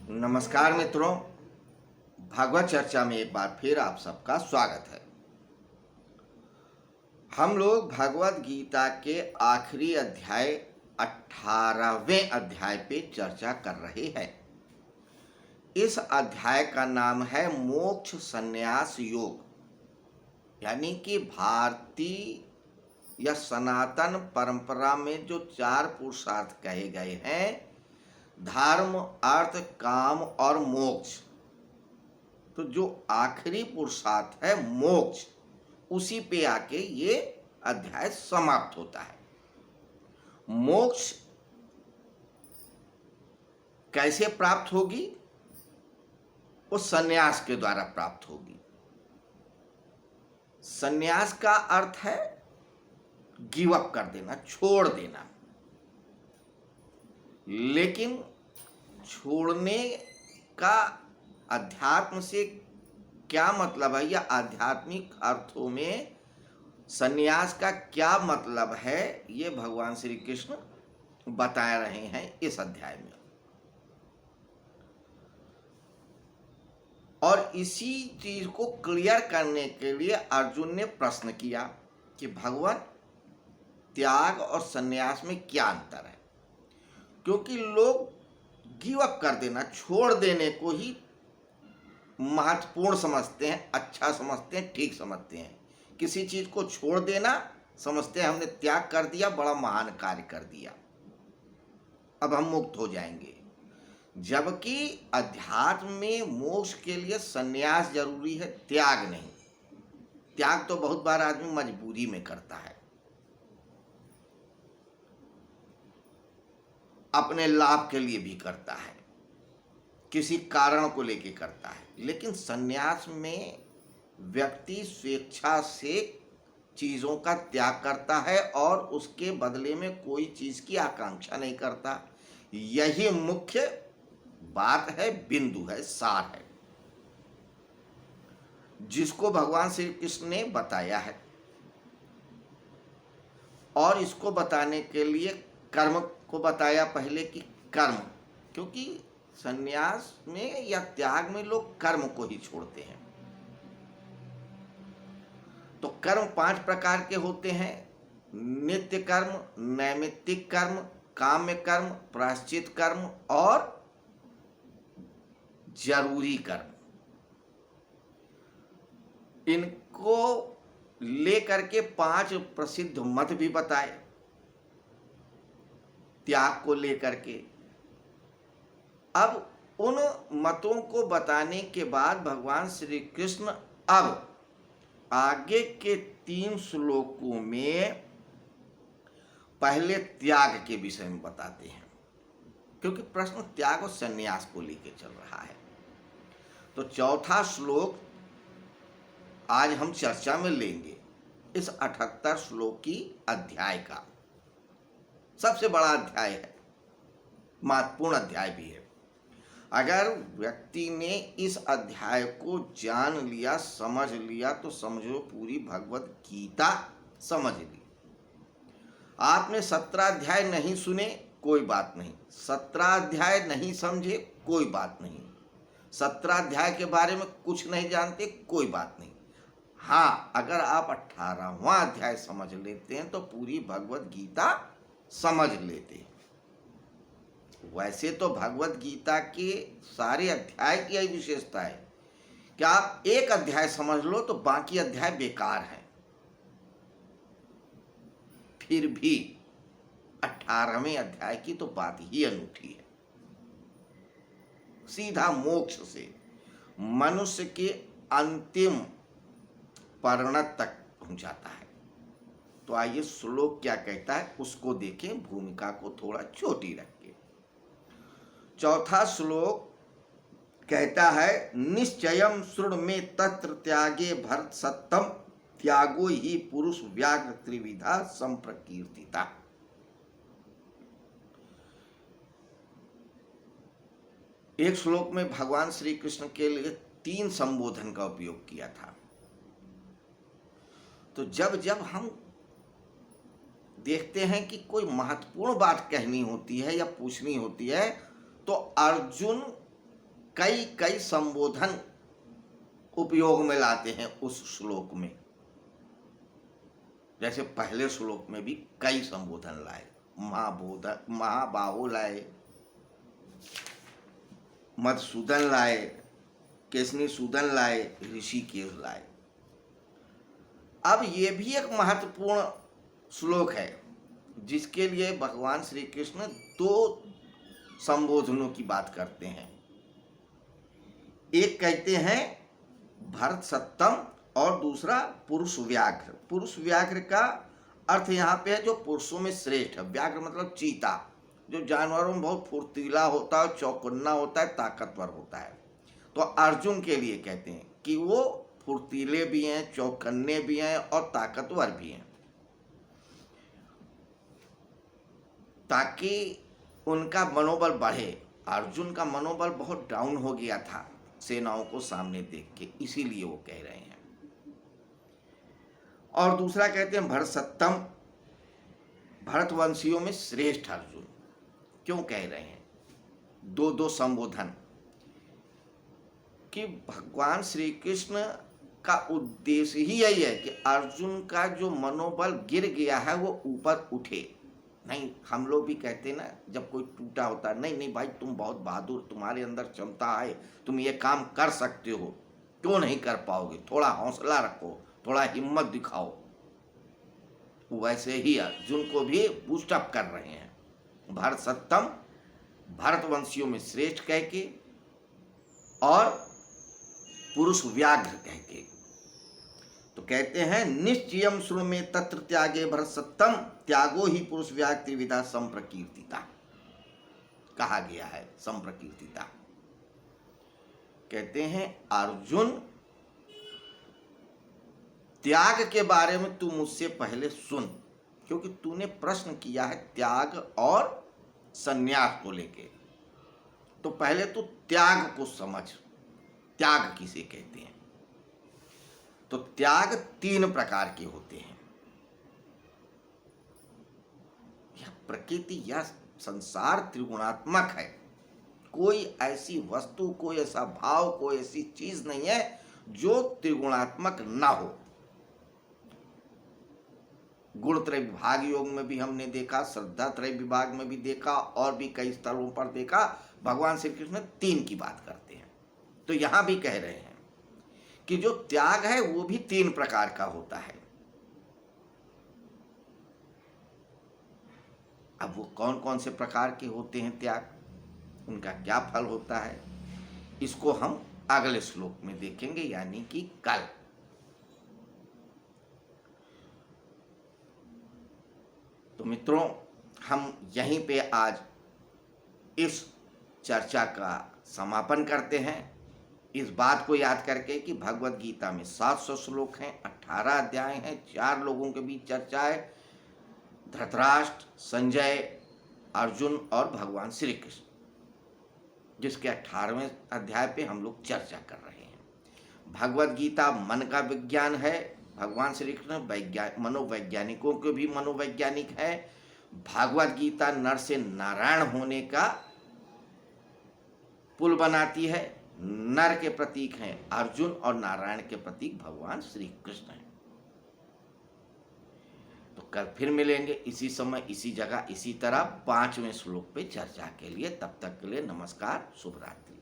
नमस्कार मित्रों, भागवत चर्चा में एक बार फिर आप सबका स्वागत है। हम लोग भगवत गीता के आखिरी अध्याय 18वें अध्याय पे चर्चा कर रहे हैं। इस अध्याय का नाम है मोक्ष संन्यास योग, यानी कि भारतीय या सनातन परंपरा में जो 4 पुरुषार्थ कहे गए हैं, धर्म, अर्थ, काम और मोक्ष, तो जो आखिरी पुरुषार्थ है मोक्ष, उसी पे आके ये अध्याय समाप्त होता है। मोक्ष कैसे प्राप्त होगी? वो संन्यास के द्वारा प्राप्त होगी। संन्यास का अर्थ है गिव अप कर देना, छोड़ देना। लेकिन छोड़ने का अध्यात्म से क्या मतलब है, या आध्यात्मिक अर्थों में संन्यास का क्या मतलब है, ये भगवान श्री कृष्ण बता रहे हैं इस अध्याय में। और इसी चीज को क्लियर करने के लिए अर्जुन ने प्रश्न किया कि भगवान, त्याग और संन्यास में क्या अंतर है? क्योंकि लोग गिव अप कर देना, छोड़ देने को ही महत्वपूर्ण समझते हैं, अच्छा समझते हैं, ठीक समझते हैं। किसी चीज को छोड़ देना समझते हैं हमने त्याग कर दिया, बड़ा महान कार्य कर दिया, अब हम मुक्त हो जाएंगे। जबकि अध्यात्म में मोक्ष के लिए संन्यास जरूरी है, त्याग नहीं। त्याग तो बहुत बार आदमी मजबूरी में करता है, अपने लाभ के लिए भी करता है, किसी कारण को लेके करता है। लेकिन संन्यास में व्यक्ति स्वेच्छा से चीज़ों का त्याग करता है और उसके बदले में कोई चीज़ की आकांक्षा नहीं करता। यही मुख्य बात है, बिंदु है, सार है, जिसको भगवान श्री कृष्ण ने बताया है। और इसको बताने के लिए कर्म को बताया पहले कि कर्म, क्योंकि संन्यास में या त्याग में लोग कर्म को ही छोड़ते हैं। तो कर्म 5 प्रकार के होते हैं: नित्य कर्म, नैमित्तिक कर्म, काम्य कर्म, प्रायश्चित कर्म और जरूरी कर्म। इनको लेकर के 5 प्रसिद्ध मत भी बताए त्याग को लेकर के। अब उन मतों को बताने के बाद भगवान श्री कृष्ण अब आगे के 3 श्लोकों में पहले त्याग के विषय में बताते हैं, क्योंकि प्रश्न त्याग और संन्यास को लेकर चल रहा है। तो चौथा श्लोक आज हम चर्चा में लेंगे, इस 78 श्लोक की अध्याय का। सबसे बड़ा अध्याय है, महत्वपूर्ण अध्याय भी है। अगर व्यक्ति ने इस अध्याय को जान लिया, समझ लिया, तो समझो पूरी भगवत गीता समझ ली। आपने 17 अध्याय नहीं सुने, कोई बात नहीं। 17 अध्याय नहीं समझे, कोई बात नहीं। 17 अध्याय के बारे में कुछ नहीं जानते, कोई बात नहीं। हाँ, अगर आप 18वां अध्याय समझ लेते हैं तो पूरी भगवत गीता समझ लेते हैं। वैसे तो भगवत गीता के सारे अध्याय की यही विशेषता है कि आप एक अध्याय समझ लो तो बाकी अध्याय बेकार है। फिर भी 18वें अध्याय की तो बात ही अनूठी है। सीधा मोक्ष से मनुष्य के अंतिम परिणत तक पहुंचाता है। तो आइए श्लोक क्या कहता है उसको देखें, भूमिका को थोड़ा छोटी रख के। चौथा श्लोक कहता है, निश्चयम शृणु मे तत्र त्यागे भरत सत्यम, त्यागो ही पुरुष व्याघ्र त्रिविधा संप्रकीर्तिता। एक श्लोक में भगवान श्री कृष्ण के लिए 3 संबोधन का उपयोग किया था। तो जब जब हम देखते हैं कि कोई महत्वपूर्ण बात कहनी होती है या पूछनी होती है, तो अर्जुन कई कई संबोधन उपयोग में लाते हैं उस श्लोक में। जैसे पहले श्लोक में भी कई संबोधन लाए, महाबाहो लाए, मधुसूदन लाए, केसनी सूदन लाए, ऋषिकेश लाए। अब ये भी एक महत्वपूर्ण श्लोक है जिसके लिए भगवान श्री कृष्ण दो संबोधनों की बात करते हैं। एक कहते हैं भरत सत्तम और दूसरा पुरुष व्याघ्र। पुरुष व्याघ्र का अर्थ यहाँ पे है जो पुरुषों में श्रेष्ठ है। व्याघ्र मतलब चीता, जो जानवरों में बहुत फुर्तीला होता है, चौकन्ना होता है, ताकतवर होता है। तो अर्जुन के लिए कहते हैं कि वो फुर्तीले भी हैं, चौकन्ने भी हैं और ताकतवर भी हैं, ताकि उनका मनोबल बढ़े। अर्जुन का मनोबल बहुत डाउन हो गया था सेनाओं को सामने देख के, इसीलिए वो कह रहे हैं। और दूसरा कहते हैं भरत सत्तम, भरतवंशियों में श्रेष्ठ अर्जुन। क्यों कह रहे हैं? दो दो संबोधन कि भगवान श्री कृष्ण का उद्देश्य ही यही है कि अर्जुन का जो मनोबल गिर गया है वो ऊपर उठे। नहीं, हम लोग भी कहते हैं ना, जब कोई टूटा होता है, नहीं नहीं भाई तुम बहुत बहादुर, तुम्हारे अंदर क्षमता है, तुम ये काम कर सकते हो, क्यों नहीं कर पाओगे, थोड़ा हौसला रखो, थोड़ा हिम्मत दिखाओ। वैसे ही अर्जुन को भी बूस्टअप कर रहे हैं। भरत सत्तम, भारतवंशियों में श्रेष्ठ कह के, और पुरुष व्याघ्र कह के। तो कहते हैं निश्चयम श्रु में तत्र त्यागे भरत सत्तम, त्यागो ही पुरुष व्याघ्र त्रिविधा संप्रकीर्तिता कहा गया है। संप्रकीर्तिता कहते हैं अर्जुन, त्याग के बारे में तू मुझसे पहले सुन, क्योंकि तूने प्रश्न किया है त्याग और संन्यास को लेके। तो पहले तू त्याग को समझ, त्याग किसे कहते हैं। तो त्याग तीन प्रकार के होते हैं। यह प्रकृति, यह संसार त्रिगुणात्मक है। कोई ऐसी वस्तु, कोई ऐसा भाव, कोई ऐसी चीज नहीं है जो त्रिगुणात्मक ना हो। गुणत्रय विभाग योग में भी हमने देखा, श्रद्धा त्रय विभाग में भी देखा, और भी कई स्थलों पर देखा। भगवान श्री कृष्ण तीन की बात करते हैं। तो यहां भी कह रहे हैं कि जो त्याग है वो भी तीन प्रकार का होता है। अब वो कौन कौन से प्रकार के होते हैं त्याग, उनका क्या फल होता है, इसको हम अगले श्लोक में देखेंगे, यानी कि कल। तो मित्रों, हम यहीं पे आज इस चर्चा का समापन करते हैं, इस बात को याद करके कि भगवत गीता में 700 श्लोक हैं, 18 अध्याय हैं, 4 लोगों के बीच चर्चा है, धृतराष्ट्र, संजय, अर्जुन और भगवान श्री कृष्ण, जिसके 18वें अध्याय पे हम लोग चर्चा कर रहे हैं। भगवत गीता मन का विज्ञान है। भगवान श्री कृष्ण मनोवैज्ञानिकों के भी मनोवैज्ञानिक है। भगवत गीता नर से नारायण होने का पुल बनाती है। नर के प्रतीक हैं अर्जुन और नारायण के प्रतीक भगवान श्री कृष्ण हैं। तो कल फिर मिलेंगे इसी समय, इसी जगह, इसी तरह 5वें श्लोक पे चर्चा के लिए। तब तक के लिए नमस्कार, शुभ रात्रि।